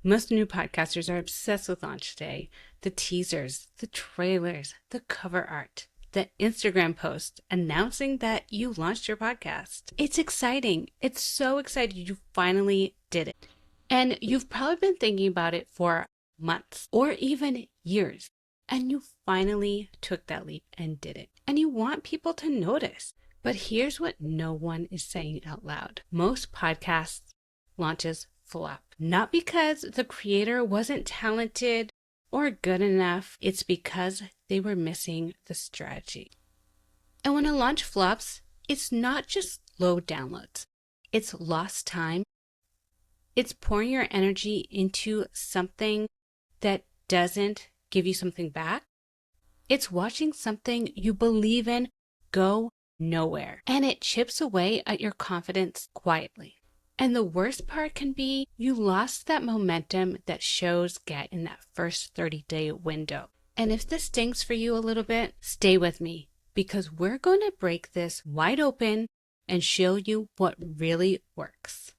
Most new podcasters are obsessed with launch day. The teasers, the trailers, the cover art, the Instagram post announcing that you launched your podcast. It's exciting. It's so exciting you finally did it. And you've probably been thinking about it for months or even years. And you finally took that leap and did it. And you want people to notice. But here's what no one is saying out loud. Most podcast launches flop. Not because the creator wasn't talented or good enough. It's because they were missing the strategy. And when a launch flops, it's not just low downloads. It's lost time. It's pouring your energy into something that doesn't give you something back. It's watching something you believe in go nowhere. And it chips away at your confidence quietly. And the worst part can be you lost that momentum that shows get in that first 30-day window. And if this stings for you a little bit, stay with me because we're going to break this wide open and show you what really works.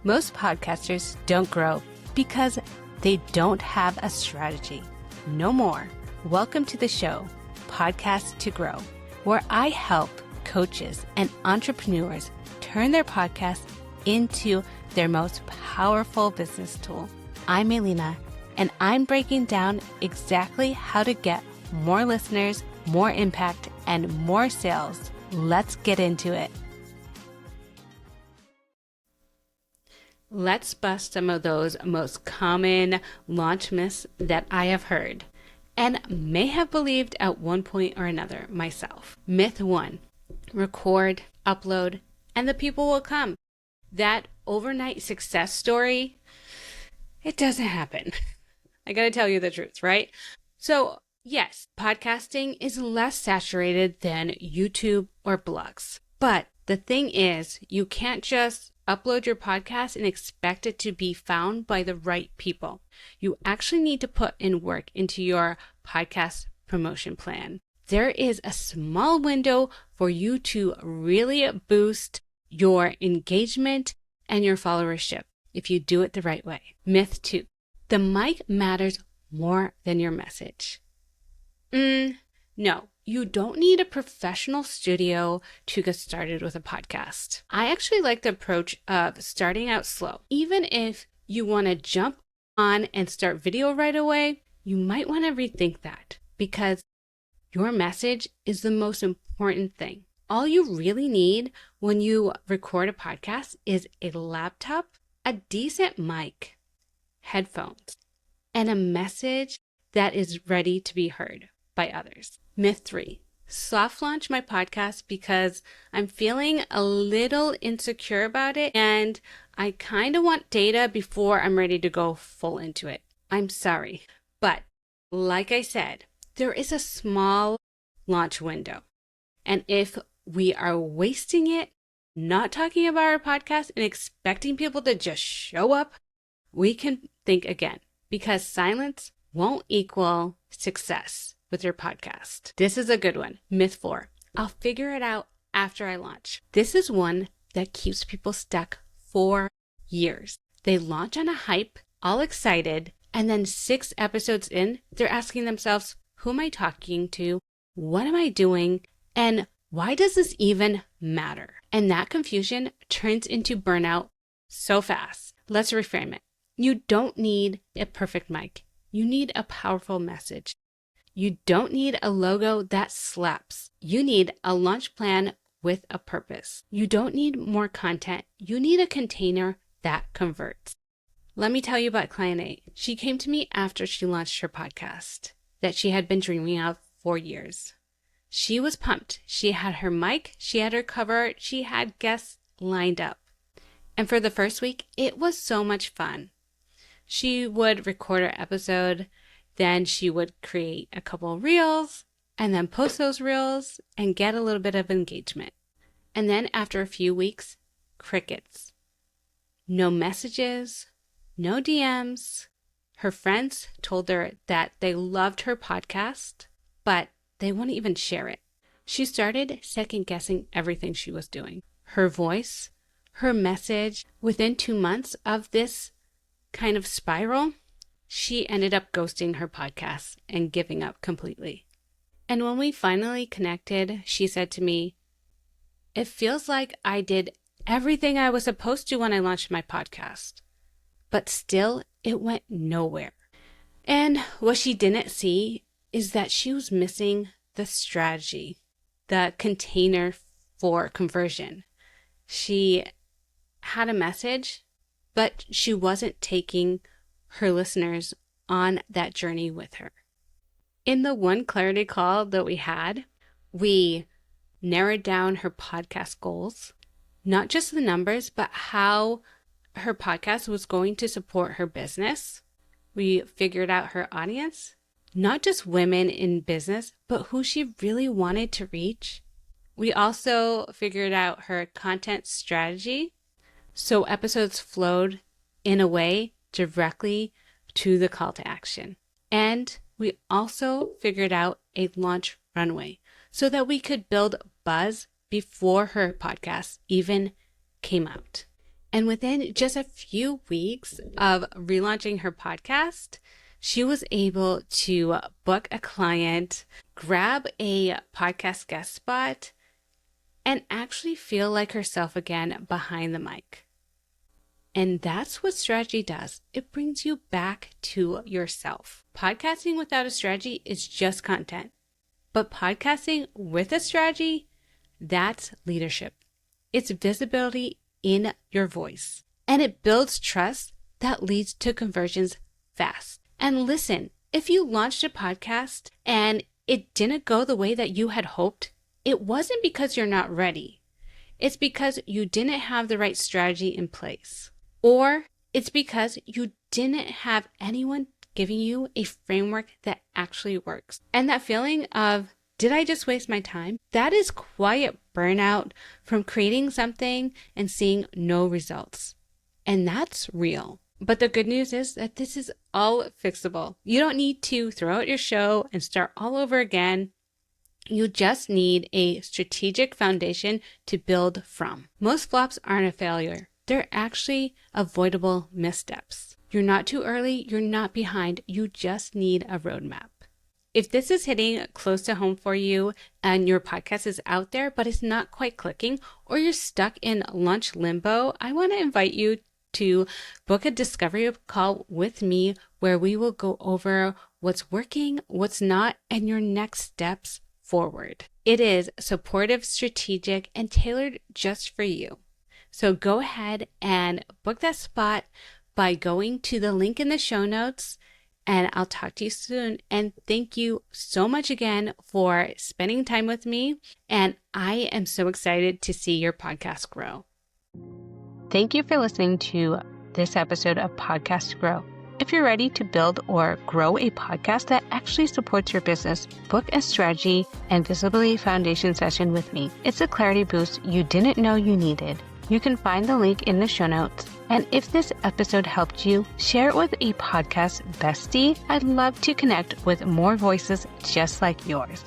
Most podcasters don't grow because they don't have a strategy. No more. Welcome to the show, Podcast to Grow, where I help coaches and entrepreneurs turn their podcast into their most powerful business tool. I'm Elena, and I'm breaking down exactly how to get more listeners, more impact, and more sales. Let's get into it. Let's bust some of those most common launch myths that I have heard and may have believed at one point or another myself. Myth 1, record, upload, and the people will come. That overnight success story, it doesn't happen. I gotta tell you the truth, right? So yes, podcasting is less saturated than YouTube or blogs. But the thing is, you can't just upload your podcast and expect it to be found by the right people. You actually need to put in work into your podcast promotion plan. There is a small window for you to really boost your engagement and your followership if you do it the right way. Myth 2, the mic matters more than your message. No, you don't need a professional studio to get started with a podcast. I actually like the approach of starting out slow. Even if you want to jump on and start video right away, you might want to rethink that because your message is the most important thing. All you really need when you record a podcast is a laptop, a decent mic, headphones, and a message that is ready to be heard by others. Myth 3, soft launch my podcast because I'm feeling a little insecure about it and I kind of want data before I'm ready to go full into it. I'm sorry, but like I said, there is a small launch window. And if we are wasting it, not talking about our podcast and expecting people to just show up, we can think again because silence won't equal success with your podcast. This is a good one. Myth 4, I'll figure it out after I launch. This is one that keeps people stuck for years. They launch on a hype, all excited, and then 6 episodes in, they're asking themselves, who am I talking to? What am I doing? And why does this even matter? And that confusion turns into burnout so fast. Let's reframe it. You don't need a perfect mic. You need a powerful message. You don't need a logo that slaps. You need a launch plan with a purpose. You don't need more content. You need a container that converts. Let me tell you about Client A. She came to me after she launched her podcast that she had been dreaming of for years. She was pumped. She had her mic, she had her cover art, she had guests lined up. And for the first week, it was so much fun. She would record her episode, then she would create a couple reels, and then post those reels and get a little bit of engagement. And then after a few weeks, crickets. No messages, no DMs. Her friends told her that they loved her podcast, but they wouldn't even share it. She started second-guessing everything she was doing. Her voice, her message. Within 2 months of this kind of spiral, she ended up ghosting her podcast and giving up completely. And when we finally connected, she said to me, "It feels like I did everything I was supposed to when I launched my podcast, but still it went nowhere." And what she didn't see is that she was missing the strategy, the container for conversion. She had a message, but she wasn't taking her listeners on that journey with her. In the one clarity call that we had, we narrowed down her podcast goals, not just the numbers, but how her podcast was going to support her business. We figured out her audience, not just women in business, but who she really wanted to reach. We also figured out her content strategy, so episodes flowed in a way directly to the call to action. And we also figured out a launch runway so that we could build buzz before her podcast even came out. And within just a few weeks of relaunching her podcast, she was able to book a client, grab a podcast guest spot, and actually feel like herself again behind the mic. And that's what strategy does. It brings you back to yourself. Podcasting without a strategy is just content. But podcasting with a strategy, that's leadership. It's visibility in your voice. And it builds trust that leads to conversions fast. And listen, if you launched a podcast and it didn't go the way that you had hoped, it wasn't because you're not ready. It's because you didn't have the right strategy in place. Or it's because you didn't have anyone giving you a framework that actually works. And that feeling of, did I just waste my time? That is quiet burnout from creating something and seeing no results. And that's real. But the good news is that this is all fixable. You don't need to throw out your show and start all over again. You just need a strategic foundation to build from. Most flops aren't a failure. They're actually avoidable missteps. You're not too early, you're not behind, you just need a roadmap. If this is hitting close to home for you and your podcast is out there, but it's not quite clicking, or you're stuck in launch limbo, I want to invite you to book a discovery call with me where we will go over what's working, what's not, and your next steps forward. It is supportive, strategic, and tailored just for you. So go ahead and book that spot by going to the link in the show notes, and I'll talk to you soon. And thank you so much again for spending time with me. And I am so excited to see your podcast grow. Thank you for listening to this episode of Podcast Grow. If you're ready to build or grow a podcast that actually supports your business, book a strategy and visibility foundation session with me. It's a clarity boost you didn't know you needed. You can find the link in the show notes. And if this episode helped you, share it with a podcast bestie. I'd love to connect with more voices just like yours.